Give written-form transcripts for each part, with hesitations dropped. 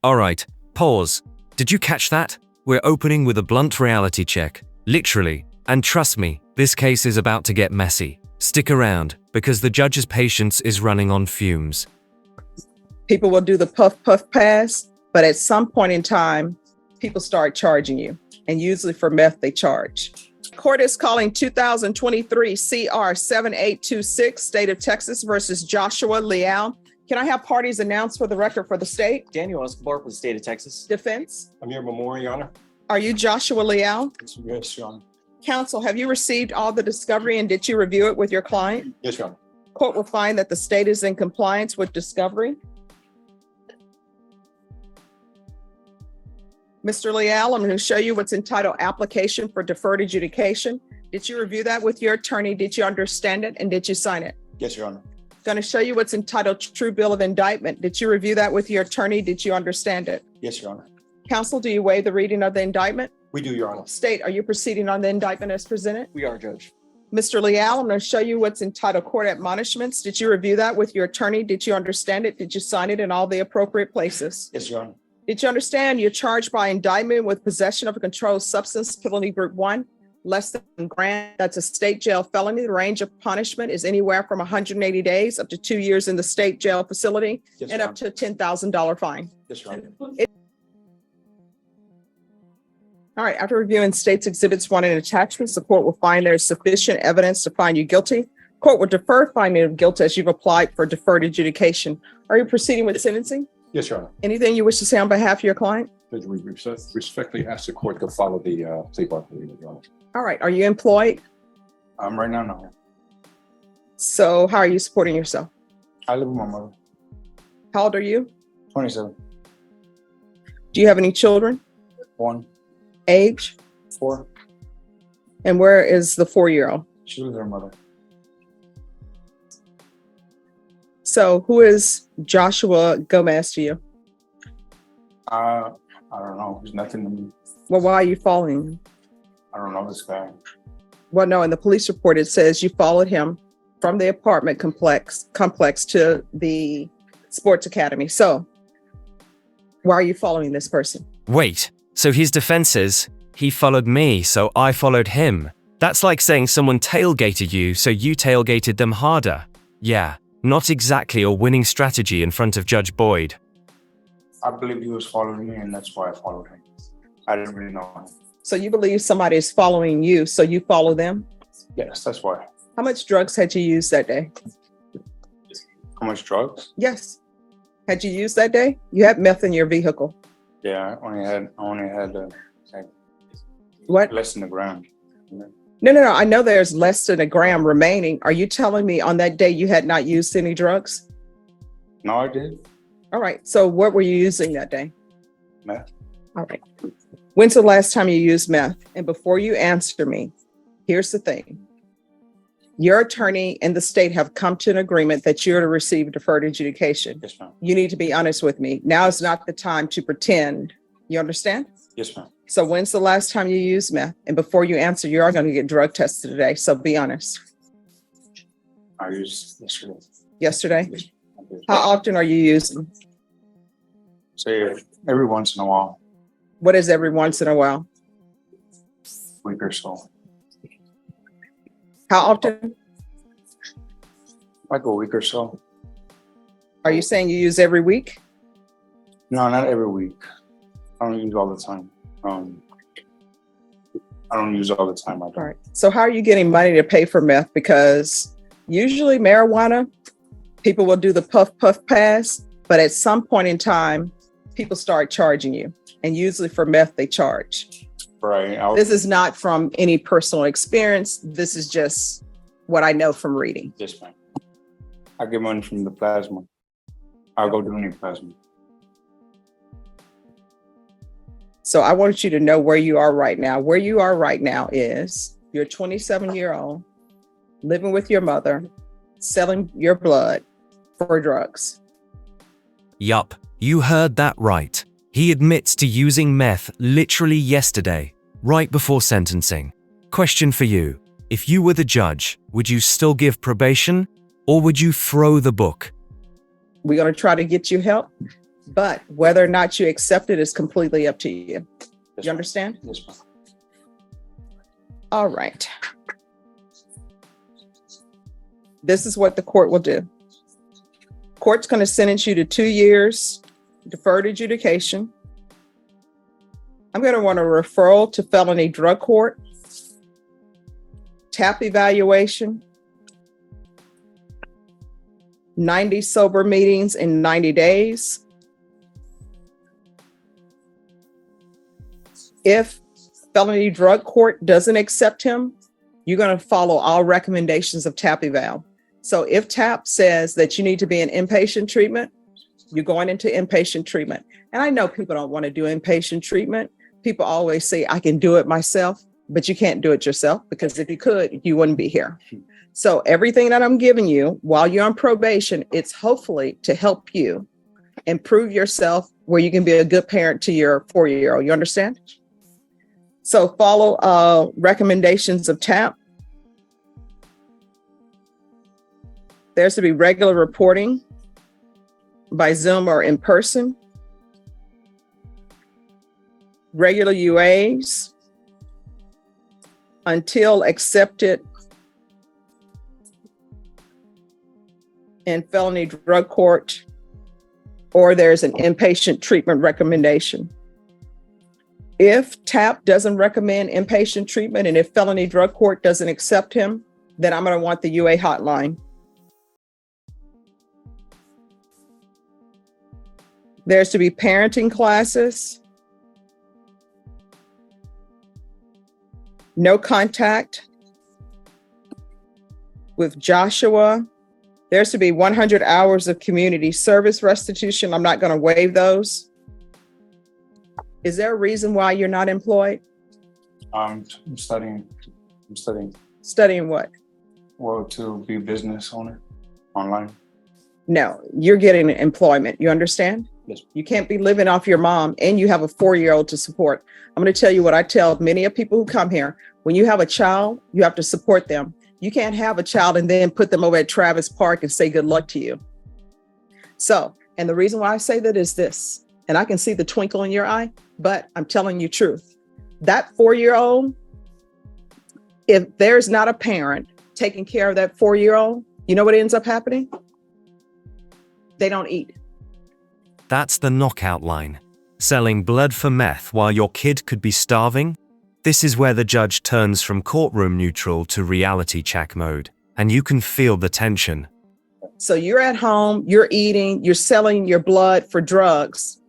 Alright, pause. Did you catch that? We're opening with a blunt reality check. Literally. And trust me, this case is about to get messy. Stick around, because the judge's patience is running on fumes. People will do the puff puff pass, but at some point in time, people start charging you. And usually for meth, they charge. Court is calling 2023 CR 7826, State of Texas versus Joshua Leal. Can I have parties announced for the record for the state? Daniel Escobar for the state of Texas. Defense? I'm your memorial, Your Honor. Are you Joshua Leal? Yes, Your Honor. Counsel, have you received all the discovery and did you review it with your client? Yes, Your Honor. Court will find that the state is in compliance with discovery. Mr. Leal, I'm going to show you what's entitled Application for Deferred Adjudication. Did you review that with your attorney? Did you understand it? And did you sign it? Yes, Your Honor. Going to show you what's entitled True Bill of Indictment. Did you review that with your attorney? Did you understand it? Yes, Your Honor. Counsel, do you waive the reading of the indictment? We do, Your Honor. State, are you proceeding on the indictment as presented? We are, Judge. Mr. Leal, I'm going to show you what's entitled Court Admonishments. Did you review that with your attorney? Did you understand it? Did you sign it in all the appropriate places? Yes, Your Honor. Did you understand you're charged by indictment with possession of a controlled substance, penalty group 1, less than a gram? That's a state jail felony. The range of punishment is anywhere from 180 days up to 2 years in the state jail facility Yes, and Your up to a $10,000 fine. Yes, Your Honor. All right, after reviewing state's exhibits 1 and attachments, the court will find there's sufficient evidence to find you guilty. Court will defer finding of guilt as you've applied for deferred adjudication. Are you proceeding with sentencing? Yes, Your Honor. Anything you wish to say on behalf of your client? Judge, we respectfully ask the court to follow the plea bargain, Your Honor. All right, are you employed? Right now, no. So how are you supporting yourself? I live with my mother. How old are you? 27. Do you have any children? 1, Age? 4. And where is the 4-year-old? She lives with her mother. So who is Joshua Gomez to you? I don't know. There's nothing to me. Well, why are you following him? I don't know this guy. Well, no, in the police report, it says you followed him from the apartment complex to the sports academy. So why are you following this person? Wait, so his defense is, he followed me, so I followed him. That's like saying someone tailgated you, so you tailgated them harder. Yeah, not exactly a winning strategy in front of Judge Boyd. I believe he was following me, and that's why I followed him. I didn't really know him. So you believe somebody is following you, so you follow them? Yes, that's why. How much drugs had you used that day? How much drugs? Yes. Had you used that day? You had meth in your vehicle. Yeah, I only had like What? less than a gram. No. I know there's less than a gram remaining. Are you telling me on that day you had not used any drugs? No, I did. All right. So what were you using that day? Meth. All right. When's the last time you used meth? And before you answer me, here's the thing. Your attorney and the state have come to an agreement that you're to receive deferred adjudication. Yes, ma'am. You need to be honest with me. Now is not the time to pretend. You understand? Yes, ma'am. So when's the last time you used meth? And before you answer, you are going to get drug tested today. So be honest. I used yesterday. Yesterday? Yes, I did. How often are you using? Say every once in a while, What is every once in a while? week or so. How often? Like a week or so. Are you saying you use every week? No, not every week. I don't use all the time. I don't use all the time. I don't. All right. So how are you getting money to pay for meth? Because usually marijuana, people will do the puff puff pass, but at some point in time, people start charging you. And usually for meth, they charge. Right. This is not from any personal experience. This is just what I know from reading. Yes, ma'am. I get money from the plasma. I'll go donate plasma. So I want you to know where you are right now. Where you are right now is you're a 27-year-old living with your mother, selling your blood for drugs. Yup, you heard that right. He admits to using meth literally yesterday, right before sentencing. Question for you. If you were the judge, would you still give probation or would you throw the book? We're going to try to get you help. But whether or not you accept it is completely up to you. Yes, You ma'am. understand? Yes, ma'am. All right. This is what the court will do. Court's going to sentence you to 2 years deferred adjudication. I'm going to want a referral to felony drug court, TAP evaluation, 90 sober meetings in 90 days. If felony drug court doesn't accept him, you're going to follow all recommendations of TAP eval. So if TAP says that you need to be in inpatient treatment, you're going into inpatient treatment. And I know people don't want to do inpatient treatment. People always say, I can do it myself, but you can't do it yourself, because if you could, you wouldn't be here. So everything that I'm giving you while you're on probation, it's hopefully to help you improve yourself where you can be a good parent to your 4-year-old. You understand? So follow recommendations of TAP. There's to be regular reporting by Zoom or in person. Regular UAs until accepted in felony drug court, or there's an inpatient treatment recommendation. If TAP doesn't recommend inpatient treatment and if felony drug court doesn't accept him, then I'm going to want the UA hotline. There's to be parenting classes. No contact with Joshua. There's to be 100 hours of community service restitution. I'm not going to waive those. Is there a reason why you're not employed? I'm studying. Studying what? Well, to be a business owner online. No, you're getting employment. You understand? Yes. You can't be living off your mom and you have a 4-year-old to support. I'm going to tell you what I tell many of people who come here. When you have a child, you have to support them. You can't have a child and then put them over at Travis Park and say good luck to you. So, and the reason why I say that is this, and I can see the twinkle in your eye, but I'm telling you truth. That 4-year-old, if there's not a parent taking care of that 4-year-old, you know what ends up happening? They don't eat. That's the knockout line. Selling blood for meth while your kid could be starving? This is where the judge turns from courtroom neutral to reality check mode, and you can feel the tension. So you're at home, you're eating, you're selling your blood for drugs.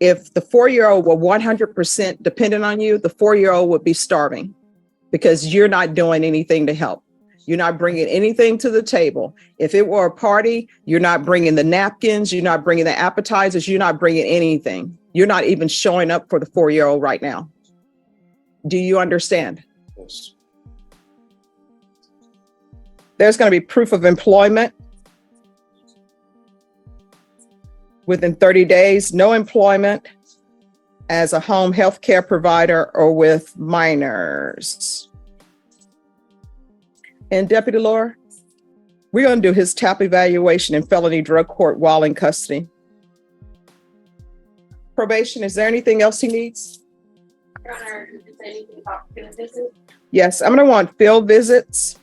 If the 4-year-old were 100% dependent on you, the 4-year-old would be starving because you're not doing anything to help. You're not bringing anything to the table. If it were a party, you're not bringing the napkins, you're not bringing the appetizers, you're not bringing anything. You're not even showing up for the 4-year-old right now. Do you understand? Yes. There's going to be proof of employment within 30 days, no employment as a home health care provider or with minors. And Deputy Laura, we're going to do his TAP evaluation in felony drug court while in custody. Probation, is there anything else he needs? Your Honor, is there anything about field visit? Yes, I'm going to want field visits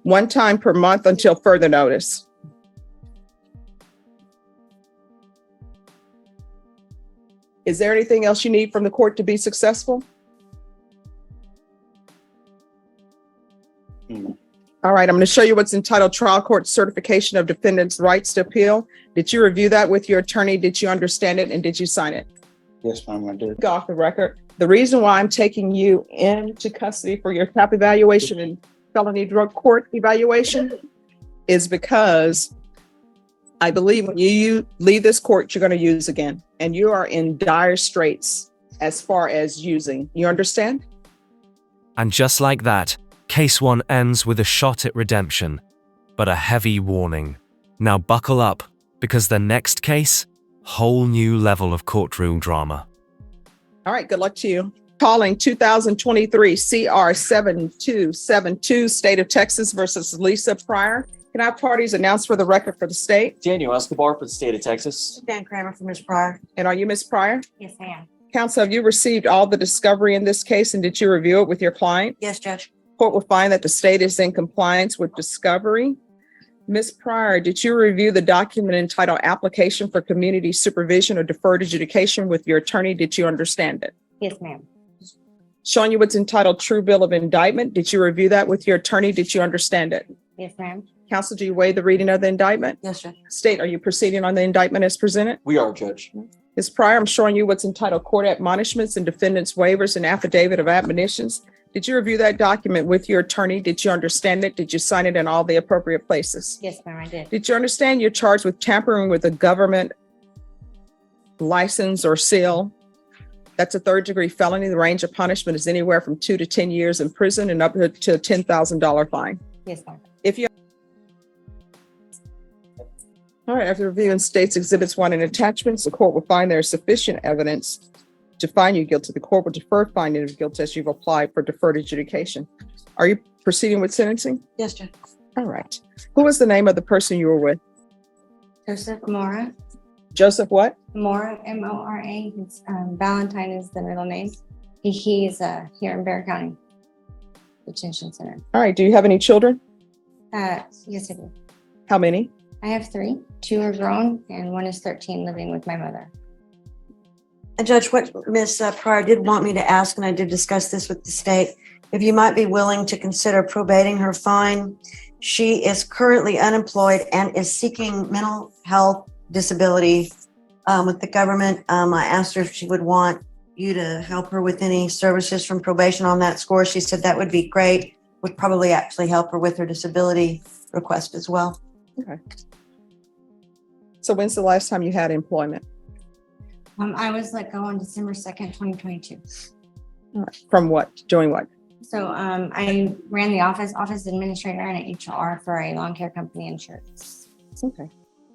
1 time per month until further notice. Is there anything else you need from the court to be successful? No. All right, I'm going to show you what's entitled Trial Court Certification of Defendant's Rights to Appeal. Did you review that with your attorney? Did you understand it? And did you sign it? Yes, ma'am, I did. Go off the record. The reason why I'm taking you into custody for your TAP evaluation and felony drug court evaluation is because I believe when you leave this court, you're going to use again, and you are in dire straits as far as using. You understand? And just like that, Case 1 ends with a shot at redemption, but a heavy warning. Now buckle up, because the next case, whole new level of courtroom drama. All right, good luck to you. Calling 2023 CR 7272, State of Texas versus Lisa Pryor. Can our parties announce for the record for the state? Daniel Escobar for the state of Texas. Dan Kramer for Ms. Pryor. And are you Ms. Pryor? Yes, I am. Counsel, have you received all the discovery in this case and did you review it with your client? Yes, Judge. Court will find that the state is in compliance with discovery. Ms. Pryor, did you review the document entitled Application for Community Supervision or Deferred Adjudication with your attorney? Did you understand it? Yes, ma'am. Showing you what's entitled True Bill of Indictment. Did you review that with your attorney? Did you understand it? Yes, ma'am. Counsel, do you waive the reading of the indictment? Yes, Judge. State, are you proceeding on the indictment as presented? We are, Judge. Ms. Pryor, I'm showing you what's entitled Court Admonishments and Defendants Waivers and Affidavit of Admonitions. Did you review that document with your attorney? Did you understand it? Did you sign it in all the appropriate places? Yes, ma'am, I did. Did you understand you're charged with tampering with a government license or seal? That's a third-degree felony. The range of punishment is anywhere from 2 to 10 years in prison and up to a $10,000 fine. Yes, ma'am. If you All right, after reviewing states exhibits 1 and attachments, the court will find there is sufficient evidence to find you guilty. The court will defer finding of guilt as you've applied for deferred adjudication. Are you proceeding with sentencing? Yes, Judge. All right. Who was the name of the person you were with? Joseph Mora. Joseph what? Mora, M-O-R-A. His Valentine is the middle name. He is here in Bear County Detention Center. All right. Do you have any children? Yes, I do. How many? I have 3. 2 are grown and 1 is 13 living with my mother. Judge, what Ms. Pryor did want me to ask, and I did discuss this with the state, if you might be willing to consider probating her fine. She is currently unemployed and is seeking mental health disability with the government. I asked her if she would want you to help her with any services from probation on that score. She said that would be great, would probably actually help her with her disability request as well. Okay. So when's the last time you had employment? I was let go on December 2nd, 2022. All right. From what? Doing what? So I ran the office administrator and HR for a lawn care company insurance. Okay.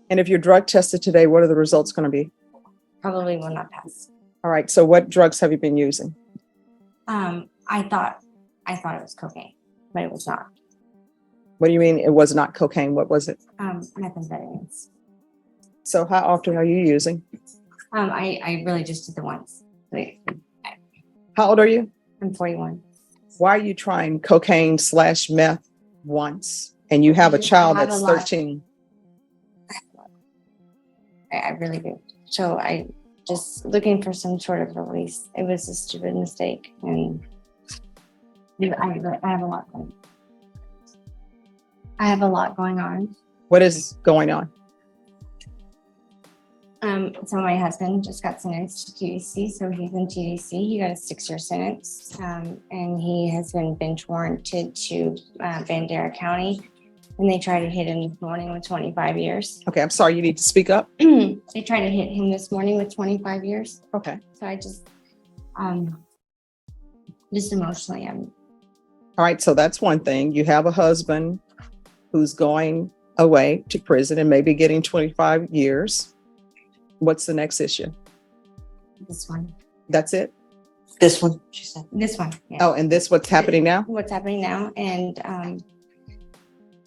And if you're drug tested today, what are the results going to be? Probably will not pass. All right. So what drugs have you been using? I thought it was cocaine, but it was not. What do you mean it was not cocaine? What was it? Methamphetamines. So how often are you using? I really just did the once. How old are you? I'm 41. Why are you trying cocaine / meth once? And you have a child that's 13. I really do. So I just looking for some sort of release. It was a stupid mistake. And I have a lot going on. What is going on? So my husband just got sentenced to TDC, so he's in TDC. He got a 6-year sentence, and he has been bench warranted to Bandera County, and they tried to hit him this morning with 25 years. Okay, I'm sorry, you need to speak up. They tried to hit him this morning with 25 years. Okay. So I just emotionally, All right, so that's one thing. You have a husband who's going away to prison and maybe getting 25 years. What's the next issue? this one, That's it? This one, she said. yeah. Oh, and this what's happening now? What's happening now, and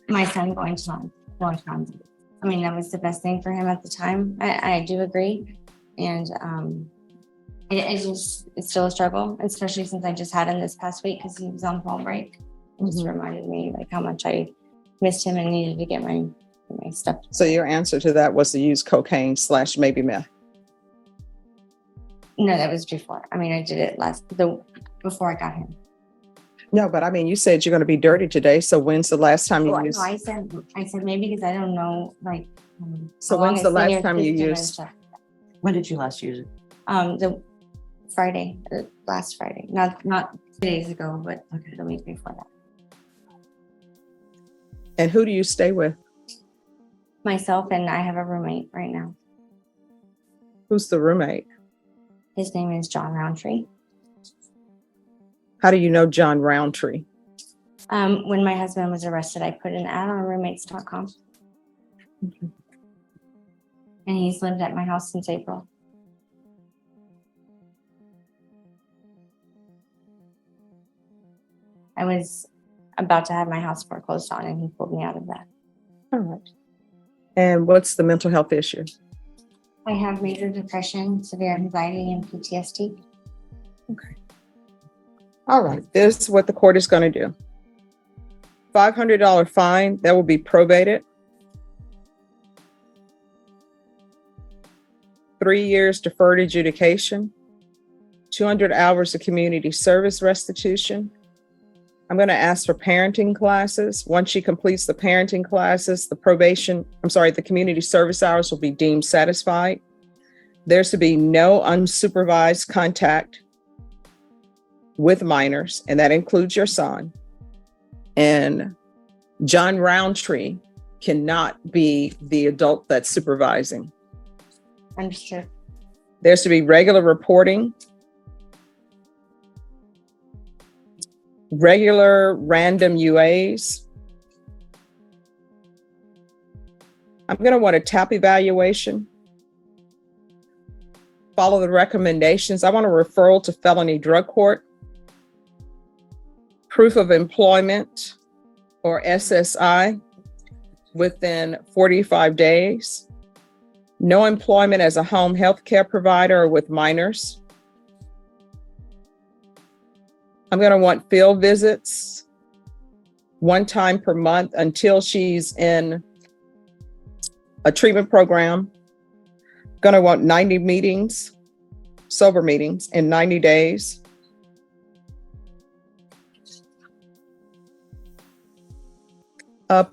my son going to Wisconsin. I mean, that was the best thing for him at the time. I do agree, and it's still a struggle, especially since I just had him this past week because he was on fall break. It just reminded me like how much I missed him and needed to get my stuff. So your answer to that was to use cocaine / maybe meth. No, that was before. I mean, I did it before I got him. No, but I mean, you said you're going to be dirty today. So when's the last time you used? No, I said maybe because I don't know like. So how long when's the I last sit time here you doing used? stuff. When did you last use it? The Friday, last Friday, not 2 days ago, but the week before that. And who do you stay with? Myself and I have a roommate right now. Who's the roommate? His name is John Roundtree. How do you know John Roundtree? When my husband was arrested, I put an ad on roommates.com. Mm-hmm. And he's lived at my house since April. I was about to have my house foreclosed on and he pulled me out of that. All right. And what's the mental health issue? I have major depression, severe anxiety, and PTSD. All right, this is what the court is going to do. $500 fine, that will be probated. 3 years deferred adjudication. 200 hours of community service restitution. I'm going to ask for parenting classes. Once she completes the parenting classes, the community service hours will be deemed satisfied. There's to be no unsupervised contact with minors, and that includes your son. And John Roundtree cannot be the adult that's supervising. Understood. There's to be regular reporting, regular random UAs. I'm going to want a TAP evaluation. Follow the recommendations. I want a referral to felony drug court. Proof of employment or SSI within 45 days. No employment as a home health care provider or with minors. I'm going to want field visits 1 time per month until she's in a treatment program. Going to want 90 meetings, sober meetings in 90 days.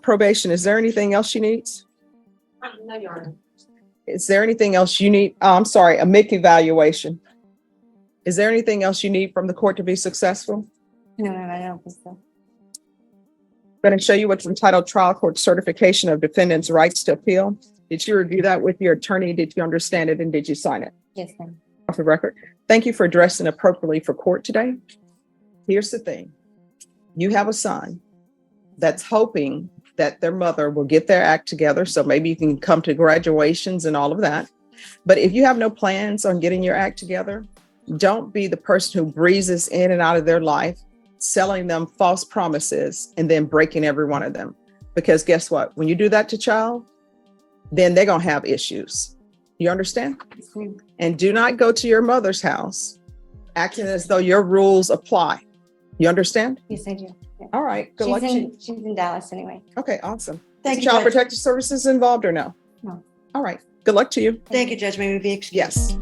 Probation, is there anything else she needs? No, Your Honor. Is there anything else you need? I'm sorry, a MIC evaluation. Is there anything else you need from the court to be successful? No, I don't think so. I'm going to show you what's entitled Trial Court Certification of Defendant's Rights to Appeal. Did you review that with your attorney? Did you understand it and did you sign it? Yes, ma'am. Off the record. Thank you for dressing appropriately for court today. Here's the thing. You have a son that's hoping that their mother will get their act together. So maybe you can come to graduations and all of that. But if you have no plans on getting your act together, don't be the person who breezes in and out of their life, selling them false promises and then breaking every one of them. Because guess what? When you do that to child, then they're going to have issues. You understand? Yes, ma'am. And do not go to your mother's house acting as though your rules apply. You understand? Yes, I do. Yeah. All right. Good luck to you. She's in Dallas anyway. Okay, awesome. Thank Is you, Child Judge. Protective Services involved or no? No. All right. Good luck to you. Thank you, Judge. May we be excused? Yes.